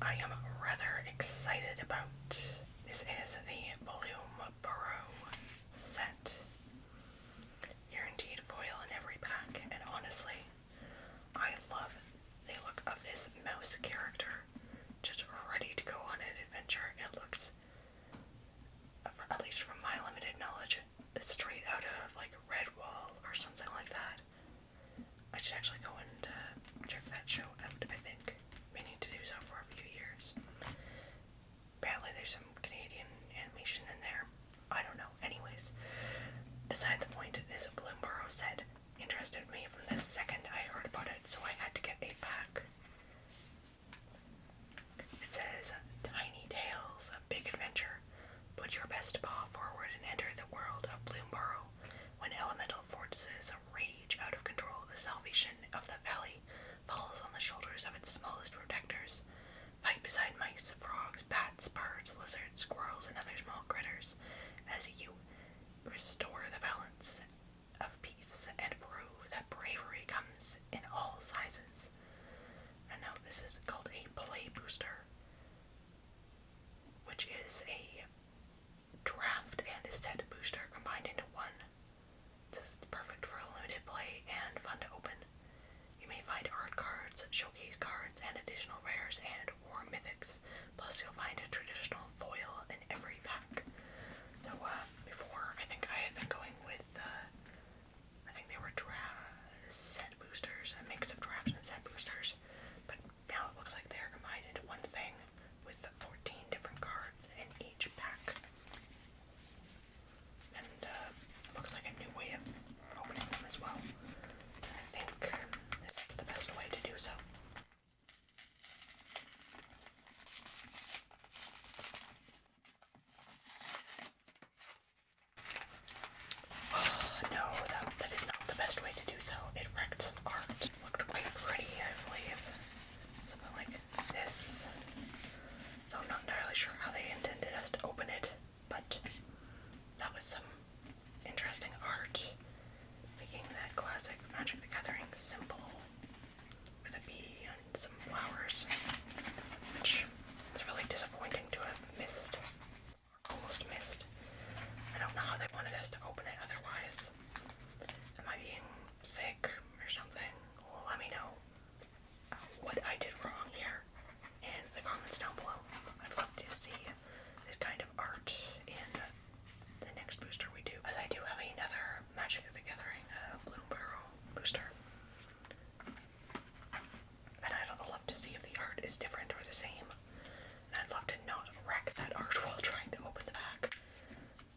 I am rather excited about. This is the Bloomburrow set. Guaranteed foil in every pack, and honestly, I love the look of this mouse character, just ready to go on an adventure. It looks, at least from my limited knowledge, straight out of like Redwall or something like that. I should actually go and check that show out, I think. Meaning to do so for a few years. Apparently there's some Canadian animation in there. I don't know. Anyways, beside the point, this Bloomburrow set interested me from the second I heard about it, so I had to get a pack. It says, Tiny Tales, a big adventure. Put your best paw forward and enter the world of Bloomburrow. When elemental forces rage out of control, the salvation of the valley falls on the shoulders of its smallest protectors. Fight beside mice, frogs, bats, birds, lizards, squirrels, and other small critters as you restore the balance of peace and prove that bravery comes in all sizes. And now this is called a play booster, which is a draft and a set booster combined into one. This is perfect for limited play and fun to open. You may find art cards, showcase cards, and additional rares and or mythics. Plus you'll find a traditional foil in every pack. So before, I think I had been going with, I think they were set boosters, a mix of draft and set boosters. But now it looks like they're combined into one thing with 14 different cards in each pack. And looks like a new way of opening them as well. I think this is the best way to do so. No, that is not the best way to do so. It wrecked some art. Looked quite pretty, I believe. Something like this. So I'm not entirely sure how they intended us to open it, but that was some interesting art. Making that classic Magic the Gathering symbol with a bee and some flowers, which is really disappointing to have missed. Almost missed. I don't know how they wanted us to open it otherwise. Am I being thick or something? Well, let me know what I did wrong here in the comments down below. I'd love to see this kind of art in the next booster we do, as I do have another Magic the Gathering Bloomburrow booster. And I'd love to see if the art is different or the same. And I'd love to not wreck that art while trying to open the pack.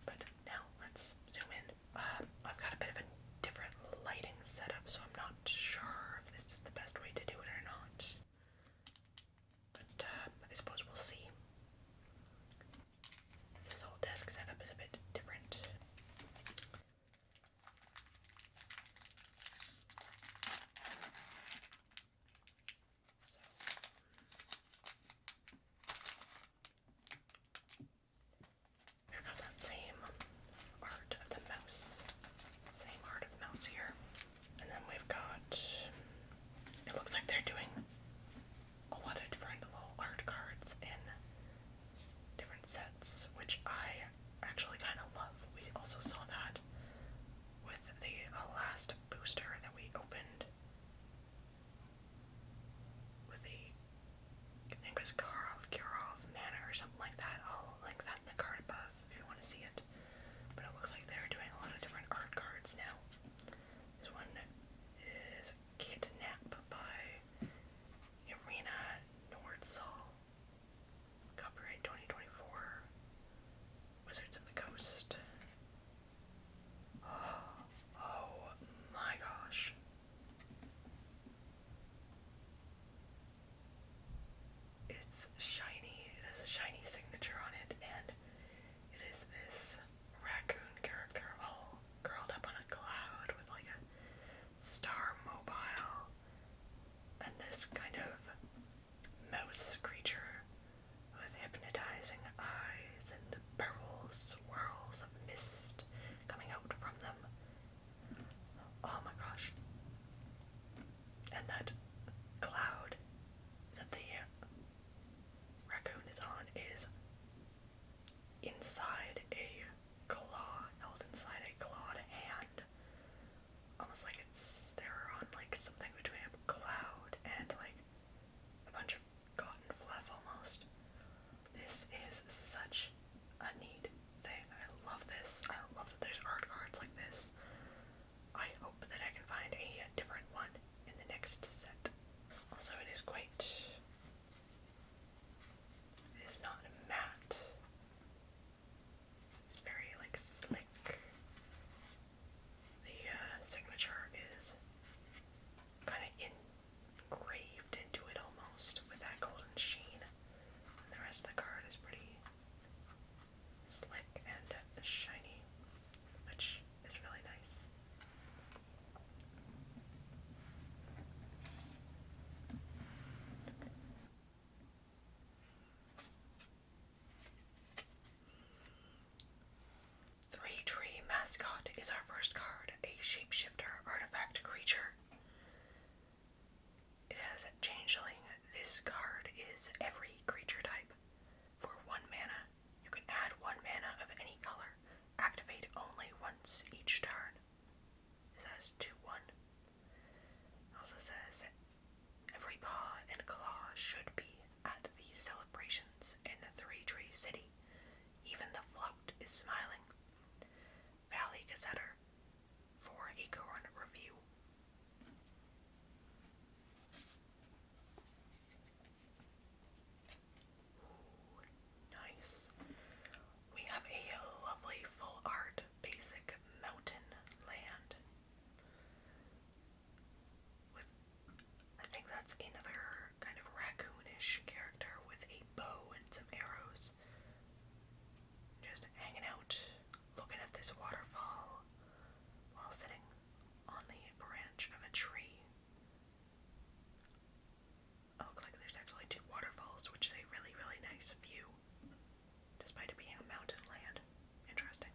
But now let's zoom in. I've got a bit of a different lighting setup, so I'm not sure if this is the best way to do it or not. But I suppose we'll see. This whole desk setup is a bit different. So is our first card, a shapeshifter artifact creature. It has changeling. This card is every creature type. For 1 mana, you can add 1 mana of any color. Activate only once each turn. This has 2/1. Also says every paw and claw should be at the celebrations in the Three Tree City. Even the float is smiling. Valley Gazetter for Acorn Review. Ooh, nice. We have a lovely full art basic mountain land. With, I think that's another kind of raccoonish character with a bow and some arrows. Just hanging out, looking at this waterfall while sitting on the branch of a tree. It looks like there's actually 2 waterfalls, which is a really, really nice view, despite it being a mountain land. Interesting.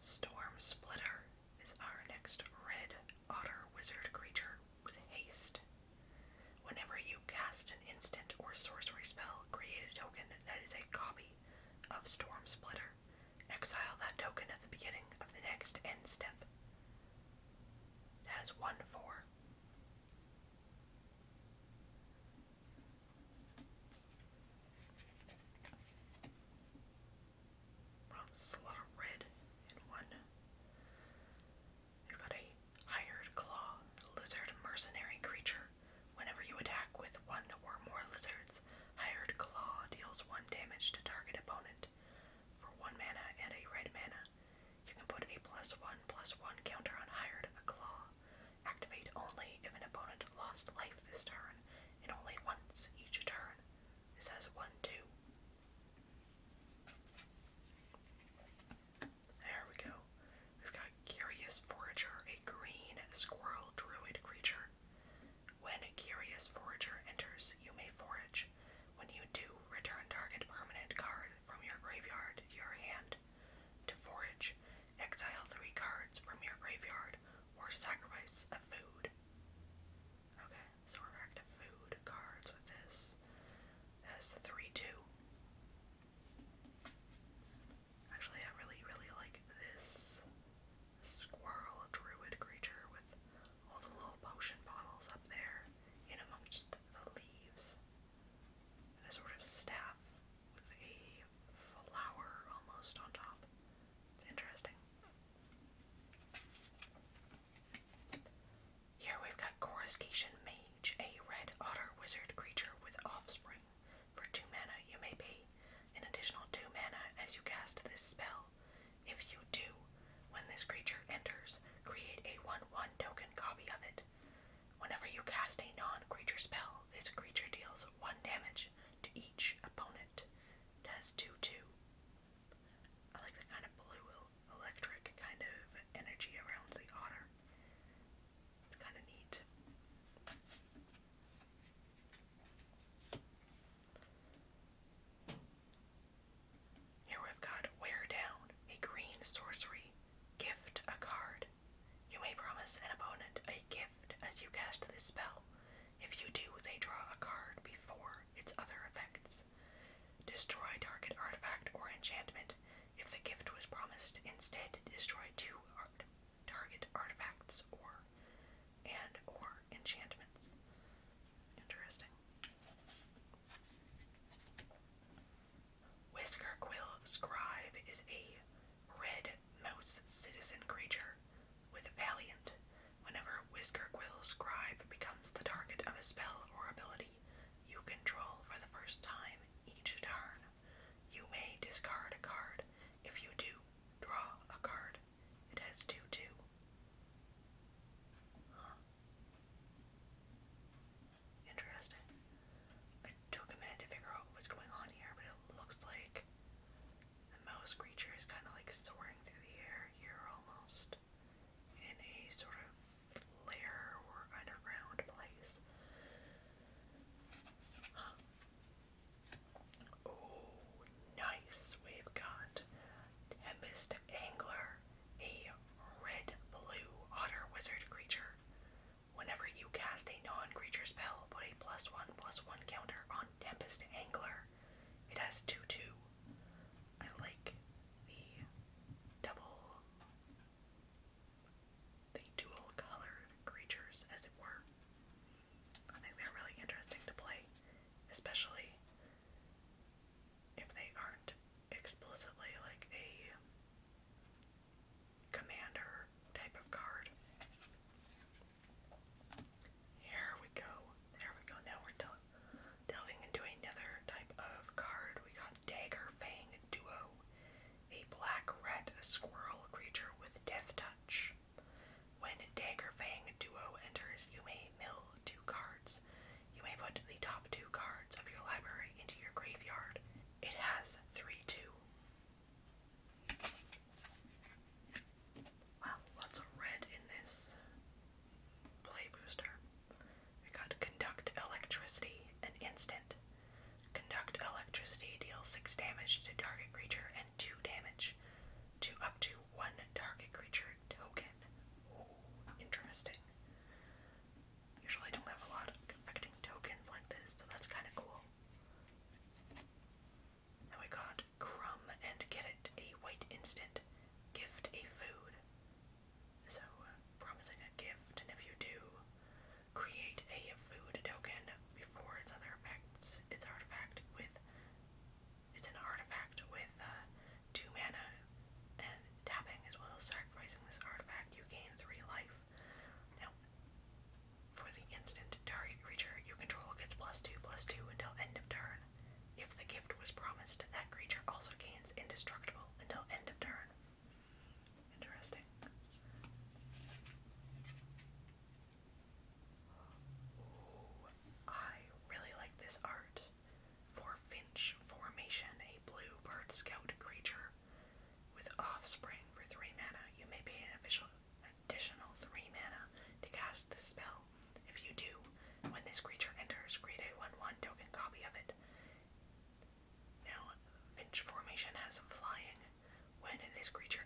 Storm Splitter is our next red otter wizard creature with haste. Whenever you cast an instant or sorcery spell, create a token that is a copy of Storm Splitter. Exile that token at the beginning of the next end step. It has 1/4. Well, this is a lot of red in one. You've got a hired claw, lizard mercenary creature. Whenever you attack with 1 or more lizards, hired claw deals 1 damage to target opponent. For 1 mana and a red mana, you can put a +1/+1 counter on hired claw. Activate only if an opponent lost life this turn, and only once each turn. This has 1/2. There we go. We've got Curious Forager, a green squirrel druid creature. When Curious Forager enters, you may forage. When you do, return target permanent card from your graveyard to your hand. To forage, exile 3 cards from your graveyard or sacrifice a food. Okay, so we're back to food cards with this. That's the 3/2. Actually, I really, really like this squirrel druid creature with all the little potion bottles up there in amongst the leaves. And a sort of staff with a flower almost on top. It's interesting. Here we've got Coruscation Mage, a red otter wizard creature with offspring. For 2 mana, you may pay an additional 2 mana as you cast this spell. If you do, when this creature enters, create a 1/1 token copy of it. Whenever you cast a non-creature spell, this creature deals 1 damage to each opponent. It has 2/2. I like the kind of blue electric kind of energy around the otter. It's kind of neat. Here we've got Wear Down, a green sorcery. Gift a card. You may promise an opponent a gift as you cast this spell. If you do, they draw a card before its other effects. Destroy target artifact or enchantment. If the gift was promised, instead destroy 2 target artifacts or enchantments. Interesting. Whisker Quill Scribe is a red mouse citizen creature with Valiant. Whenever Whisker Quill Scribe becomes the target of a spell or ability you control for the first time each turn, you may discard a card. If you do, draw a card. It has 2/2. Huh. Interesting. I took a minute to figure out what was going on here, but it looks like the mouse creature is kind of like soaring through the air here almost, in a sort of lair or underground place. Huh. Oh, +1 counter on Tempest Angler. It has 2/2. I like the dual colored creatures, as it were. I think they're really interesting to play, especially if they aren't explicitly like a commander type of card. Here we go. There we go. Now we're delving into another type of card. We got Dagger Fang Duo, a black-red squirrel creature with Death Touch. When Dagger Fang Duo enters, you may mill 2 cards. You may put the top 2 cards of your library into your graveyard. It has 3/2. Wow, lots of red in this play booster. We got Conduct Electricity, an instant. Conduct Electricity deals 6 damage to target creature and 2 damage to up to 1 target creature token. Ooh, interesting. Usually I don't have a lot of affecting tokens like this, so that's kind of cool. Then we got Crumb and Get It, a white instant. Gift a food. So, promising a gift, and if you do, create a food token before its other effects. It's an artifact with 2 mana and tapping, as well as sacrificing this artifact, you gain 3 life. Now, for the instant, target creature you control gets +2/+2 until end of turn. If the gift was promised, that creature also gains indestructible until end of turn. Interesting. Ooh, I really like this art. For Finch Formation, a blue bird scout creature with Offspring for 3 mana. You may pay an additional 3 mana to cast this spell. If you do, when this creature enters, create a 1/1 token copy of it. Now, Finch Formation has flying. When this creature